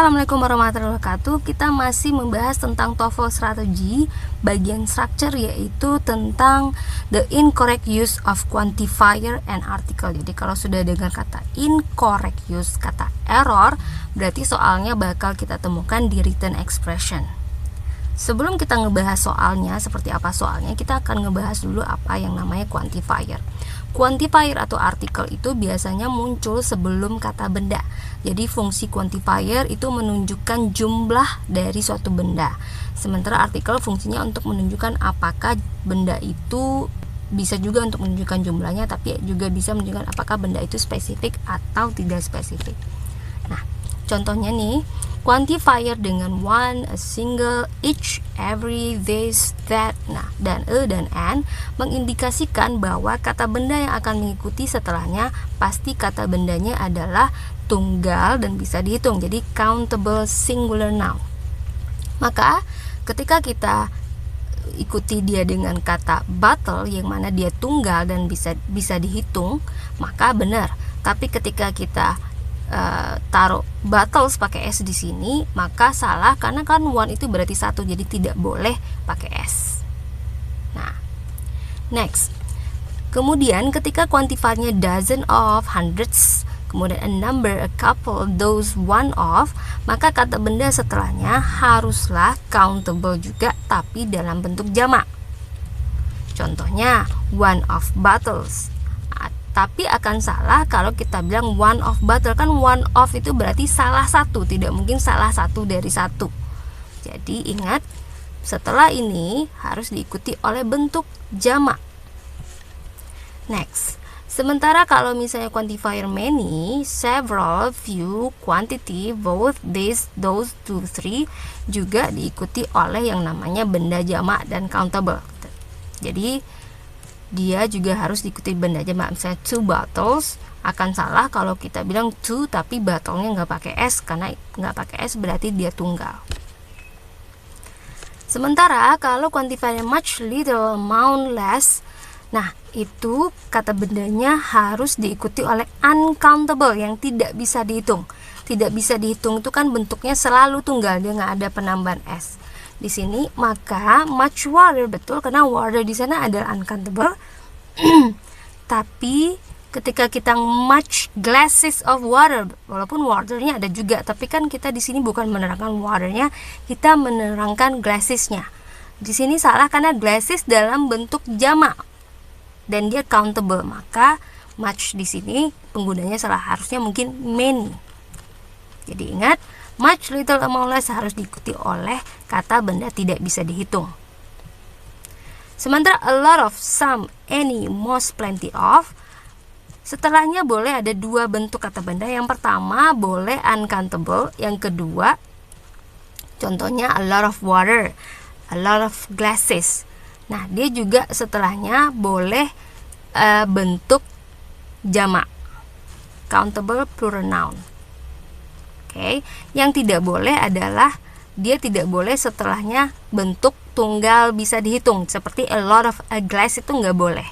Assalamualaikum warahmatullahi wabarakatuh. Kita masih membahas tentang TOEFL strategy, bagian structure, yaitu tentang the incorrect use of quantifier and article. Jadi kalau sudah dengar kata incorrect use, kata error, berarti soalnya bakal kita temukan di written expression. Sebelum kita ngebahas soalnya, seperti apa soalnya, kita akan ngebahas dulu apa yang namanya quantifier. Quantifier atau artikel itu biasanya muncul sebelum kata benda. Jadi fungsi quantifier itu menunjukkan jumlah dari suatu benda. Sementara artikel fungsinya untuk menunjukkan apakah benda itu, bisa juga untuk menunjukkan jumlahnya, tapi juga bisa menunjukkan apakah benda itu spesifik atau tidak spesifik. Nah, contohnya nih, quantifier dengan one, a single, each, every, this, that, nah, dan a dan an mengindikasikan bahwa kata benda yang akan mengikuti setelahnya pasti kata bendanya adalah tunggal dan bisa dihitung. Jadi countable singular noun. Maka ketika kita ikuti dia dengan kata bottle yang mana dia tunggal dan bisa dihitung, maka benar. Tapi ketika kita taruh bottles pakai s di sini, maka salah, karena kan one itu berarti satu, jadi tidak boleh pakai s. Nah, next. Kemudian ketika quantifiernya dozen of, hundreds, kemudian a number, a couple, those, one of, maka kata benda setelahnya haruslah countable juga, tapi dalam bentuk jamak. Contohnya one of bottles. Tapi akan salah kalau kita bilang one of bottle, kan one of itu berarti salah satu, tidak mungkin salah satu dari satu. Jadi ingat, setelah ini harus diikuti oleh bentuk jamak. Next, sementara kalau misalnya quantifier many, several, few, quantity, both, this, those, two, three juga diikuti oleh yang namanya benda jamak dan countable. Jadi dia juga harus diikuti benda jamak. Misalnya two bottles, akan salah kalau kita bilang two tapi bottle-nya nggak pakai s, karena nggak pakai s berarti dia tunggal. Sementara kalau quantifier much, little, amount, less, nah itu kata bendanya harus diikuti oleh uncountable yang tidak bisa dihitung. Tidak bisa dihitung itu kan bentuknya selalu tunggal, dia nggak ada penambahan s di sini. Maka much water, betul, karena water di sana adalah uncountable. Tapi ketika kita much glasses of water, walaupun waternya ada juga, tapi kan kita di sini bukan menerangkan waternya, kita menerangkan glassesnya. Di sini salah karena glasses dalam bentuk jamak dan dia countable, maka much di sini penggunanya salah, harusnya mungkin many. Jadi ingat, much, little, amount, less harus diikuti oleh kata benda tidak bisa dihitung. Sementara a lot of, some, any, most, plenty of, setelahnya boleh ada dua bentuk kata benda. Yang pertama boleh uncountable, yang kedua contohnya a lot of water, a lot of glasses. Nah, dia juga setelahnya boleh bentuk jamak, countable plural noun. Oke, yang tidak boleh adalah dia tidak boleh setelahnya bentuk tunggal bisa dihitung, seperti a lot of a glass itu nggak boleh.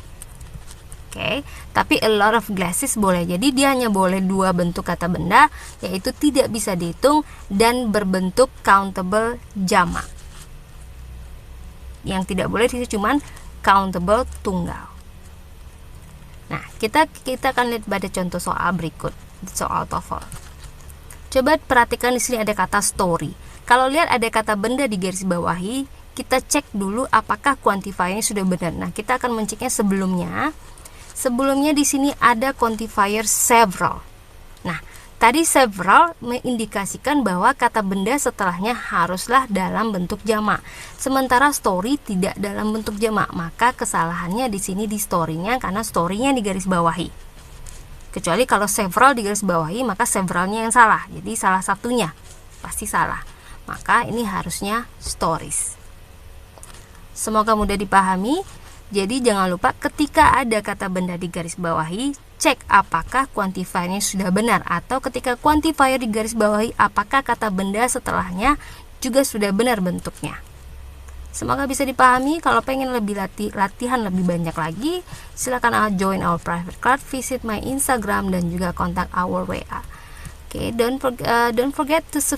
Oke, tapi a lot of glasses boleh. Jadi dia hanya boleh dua bentuk kata benda, yaitu tidak bisa dihitung dan berbentuk countable jamak. Yang tidak boleh itu cuman countable tunggal. Nah, kita akan lihat pada contoh soal berikut, soal TOEFL. Coba perhatikan di sini ada kata story. Kalau lihat ada kata benda di garis bawahi, kita cek dulu apakah quantifiernya sudah benar. Nah, kita akan menceknya sebelumnya. Sebelumnya di sini ada quantifier several. Nah, tadi several mengindikasikan bahwa kata benda setelahnya haruslah dalam bentuk jamak. Sementara story tidak dalam bentuk jamak, maka kesalahannya di sini di story-nya karena story-nya di garis bawahi. Kecuali kalau several di garis bawahi, maka severalnya yang salah. Jadi salah satunya pasti salah. Maka ini harusnya stories. Semoga mudah dipahami. Jadi jangan lupa ketika ada kata benda di garis bawahi, cek apakah quantifiernya sudah benar, atau ketika quantifier di garis bawahi, apakah kata benda setelahnya juga sudah benar bentuknya. Semoga bisa dipahami. Kalau pengen lebih latihan lebih banyak lagi, silakan join our private class, visit my Instagram dan juga kontak our WA. Okay, don't forget to subscribe.